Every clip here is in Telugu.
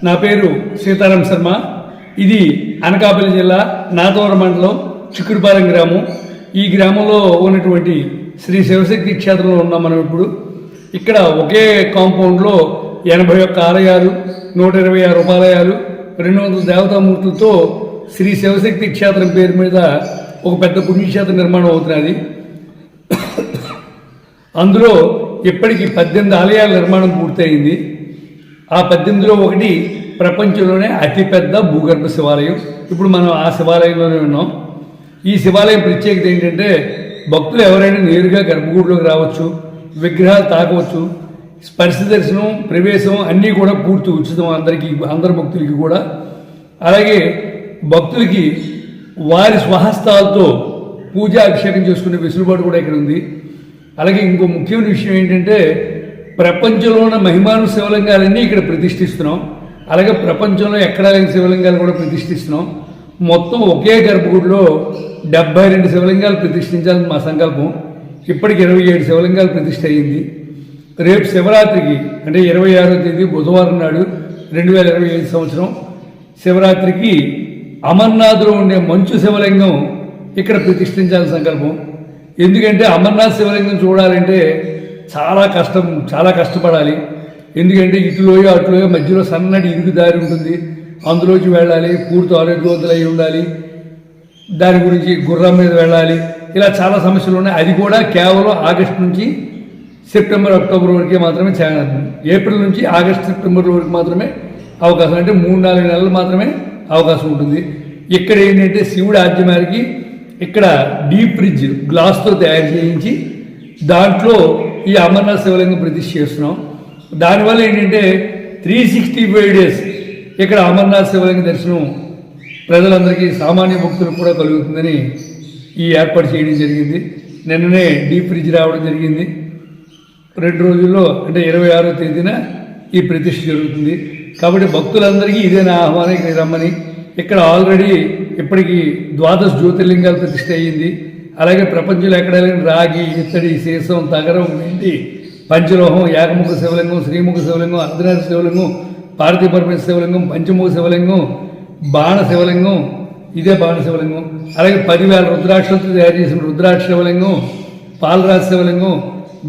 నా పేరు సీతారాం శర్మ. ఇది అనకాపల్లి జిల్లా నాతవరం మండలం చిక్కుడుపాలెం గ్రామం. ఈ గ్రామంలో ఉన్నటువంటి శ్రీ శివశక్తి క్షేత్రంలో ఉన్నాం మనం ఇప్పుడు. ఇక్కడ ఒకే కాంపౌండ్లో 81 ఆలయాలు, 126 ఉపాలయాలు, 200 దేవతామూర్తులతో శ్రీ శివశక్తి క్షేత్రం పేరు మీద ఒక పెద్ద పుణ్యక్షేత్ర నిర్మాణం అవుతున్నది. అందులో ఇప్పటికి 18 ఆలయాల నిర్మాణం పూర్తయింది. ఆ 18లో ఒకటి ప్రపంచంలోనే అతిపెద్ద భూగర్భ శివాలయం. ఇప్పుడు మనం ఆ శివాలయంలోనే ఉన్నాం. ఈ శివాలయం ప్రత్యేకత ఏంటంటే భక్తులు ఎవరైనా నేరుగా గర్భగుడిలోకి రావచ్చు, విగ్రహాలు తాకవచ్చు, స్పర్శ దర్శనం, ప్రవేశం అన్నీ కూడా పూర్తి ఉచితం అందరి భక్తులకి కూడా. అలాగే భక్తులకి వారి స్వహస్తాలతో పూజా అభిషేకం చేసుకునే వెసులుబాటు కూడా ఇక్కడ ఉంది. అలాగే ఇంకో ముఖ్యమైన విషయం ఏంటంటే ప్రపంచంలో ఉన్న మహిమాను శివలింగాలన్నీ ఇక్కడ ప్రతిష్ఠిస్తున్నాం. అలాగే ప్రపంచంలో ఎక్కడా లేని శివలింగాలు కూడా ప్రతిష్ఠిస్తున్నాం. మొత్తం ఒకే గర్భగుడిలో 72 శివలింగాలు ప్రతిష్ఠించాలని మా సంకల్పం. ఇప్పటికి 27 శివలింగాలు ప్రతిష్ఠ అయ్యింది. రేపు శివరాత్రికి అంటే 26వ తేదీ బుధవారం నాడు 2025 సంవత్సరం శివరాత్రికి అమర్నాథ్లో ఉండే మంచు శివలింగం ఇక్కడ ప్రతిష్ఠించాలని సంకల్పం. ఎందుకంటే అమర్నాథ్ శివలింగం చూడాలంటే చాలా కష్టపడాలి. ఎందుకంటే ఇటులోయో అటులోయో మధ్యలో సన్నటి ఇరుగు దారి ఉంటుంది, అందులోకి వెళ్ళాలి, పూర్తి ఆరోగ్యవంతులు అయి ఉండాలి, దాని గురించి గుర్రం మీద వెళ్ళాలి, ఇలా చాలా సమస్యలు ఉన్నాయి. అది కూడా కేవలం ఆగస్టు నుంచి సెప్టెంబర్, అక్టోబర్ వరకే మాత్రమే, ఏప్రిల్ నుంచి ఆగస్టు, సెప్టెంబర్ వరకు మాత్రమే అవకాశం, అంటే 3-4 నెలలు మాత్రమే అవకాశం ఉంటుంది. ఇక్కడ ఏంటంటే శివుడి ఆజ్ఞమేరకి ఇక్కడ డీప్ ఫ్రిడ్జ్ గ్లాస్తో తయారు చేయించి దాంట్లో ఈ అమర్నాథ్ శివలింగం ప్రతిష్ఠ చేస్తున్నాం. దానివల్ల ఏంటంటే 365 డేస్ ఇక్కడ అమర్నాథ్ శివలింగ దర్శనం ప్రజలందరికీ, సామాన్య భక్తులకు కూడా కలుగుతుందని ఈ ఏర్పాటు చేయడం జరిగింది. నిన్ననే డీప్ ఫ్రిడ్జ్ రావడం జరిగింది. 2 రోజుల్లో అంటే 26వ తేదీన ఈ ప్రతిష్ఠ జరుగుతుంది. కాబట్టి భక్తులందరికీ ఇదే నా ఆహ్వానం, ఇక్కడ రమ్మని. ఇక్కడ ఆల్రెడీ ఇప్పటికీ 12 జ్యోతిర్లింగాలు ప్రతిష్ఠ అయ్యింది. అలాగే ప్రపంచంలో ఎక్కడ లేని రాగి, ఇత్తడి, సీసం, తగరం, వెండి, పంచలోహం, ఏకముఖ శివలింగం, శ్రీముఖ శివలింగం, అర్ధనాథ శివలింగం, పార్వతీ పరమేశ్వర శివలింగం, పంచముఖ శివలింగం, బాణ శివలింగం, ఇదే బాణ శివలింగం. అలాగే 10,000 రుద్రాక్షలతో తయారు చేసిన రుద్రాక్ష శివలింగం, పాలరాజ శివలింగం,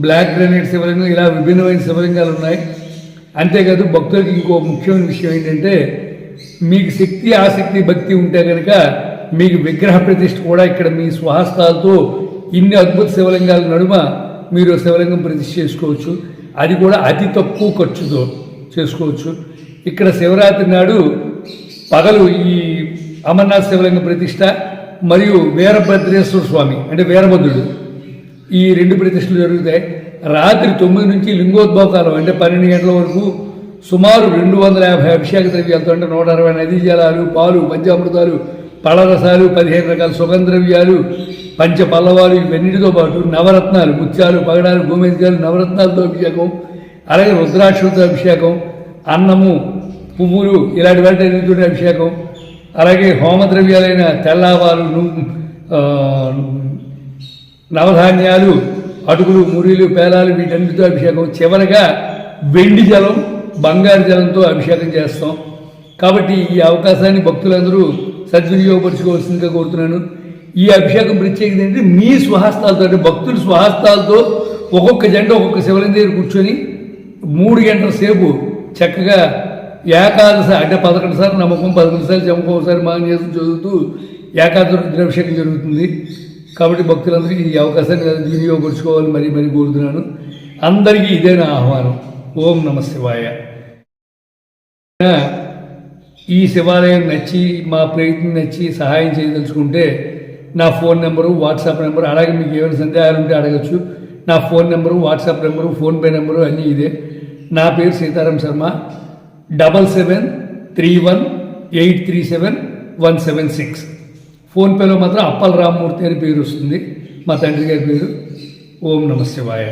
బ్లాక్ గ్రానైట్ శివలింగం, ఇలా విభిన్నమైన శివలింగాలు ఉన్నాయి. అంతేకాదు భక్తులకి ఇంకో ముఖ్యమైన విషయం ఏంటంటే మీకు శక్తి, ఆసక్తి, భక్తి ఉంటే కనుక మీకు విగ్రహ ప్రతిష్ఠ కూడా ఇక్కడ మీ స్వహస్తాలతో ఇన్ని అద్భుత శివలింగాల నడుమ మీరు శివలింగం ప్రతిష్ఠ చేసుకోవచ్చు. అది కూడా అతి తక్కువ ఖర్చుతో చేసుకోవచ్చు. ఇక్కడ శివరాత్రి నాడు పగలు ఈ అమర్నాథ్ శివలింగ ప్రతిష్ఠ మరియు వీరభద్రేశ్వర స్వామి అంటే వీరభద్రుడు, ఈ 2 ప్రతిష్టలు జరుగుతాయి. రాత్రి 9 నుంచి లింగోద్భవ కాలం అంటే 12 గంటల వరకు సుమారు 250 అభిషేక ద్రవ్యాలతో అంటే 160 నదీ జలాలు, పాలు, పంచామృతాలు, పళరసాలు, 15 రకాల సుగంధ ద్రవ్యాలు, పంచ పల్లవాలు, ఇవన్నిటితో పాటు నవరత్నాలు, ముత్యాలు, పగడాలు, గోమేధికాలు, నవరత్నాలతో అభిషేకం, అలాగే రుద్రాక్షలతో అభిషేకం, అన్నము, పువ్వులు, ఇలాంటి వాటితో అభిషేకం, అలాగే హోమద్రవ్యాలైన తెల్లావాలు, నవధాన్యాలు, అటుకులు, మురీలు, పేలాలు, వీటన్నిటితో అభిషేకం, చివరగా వెండి జలం, బంగారు జలంతో అభిషేకం చేస్తాం. కాబట్టి ఈ అవకాశాన్ని భక్తులందరూ సద్వినియోగపరచుకోవాల్సిందిగా కోరుతున్నాను. ఈ అభిషేకం ప్రత్యేకత ఏంటంటే మీ స్వహస్తాలతో, అంటే భక్తుల స్వహస్తాలతో ఒక్కొక్క జంట ఒక్కొక్క శివలింగం దగ్గర కూర్చొని 3 గంటల సేపు చక్కగా ఏకాదశి అంటే 11 సార్లు నమ్మకం, 11 సార్లు చమకం, ఒకసారి మాంగేసం చదువుతూ ఏకాదశి రుద్రాభిషేకం జరుగుతుంది. కాబట్టి భక్తులందరికీ ఈ అవకాశాన్ని వినియోగపరచుకోవాలని మరీ కోరుతున్నాను. అందరికీ ఇదే నా ఆహ్వానం. ఓం నమ శివాయ. ఈ శివాలయం నచ్చి, మా ప్రయత్నం నచ్చి సహాయం చేయదలుచుకుంటే నా ఫోన్ నెంబరు, వాట్సాప్ నెంబరు, అలాగే మీకు ఏమైనా సందేహాలు ఉంటే అడగచ్చు. నా phone number, WhatsApp number, PhonePe number అన్నీ ఇదే. నా పేరు సీతారాం శర్మ. 7731837176. ఫోన్పేలో మాత్రం అప్పల రామ్మూర్తి అని పేరు వస్తుంది, మా తండ్రి గారి పేరు. ఓం నమ శివాయ.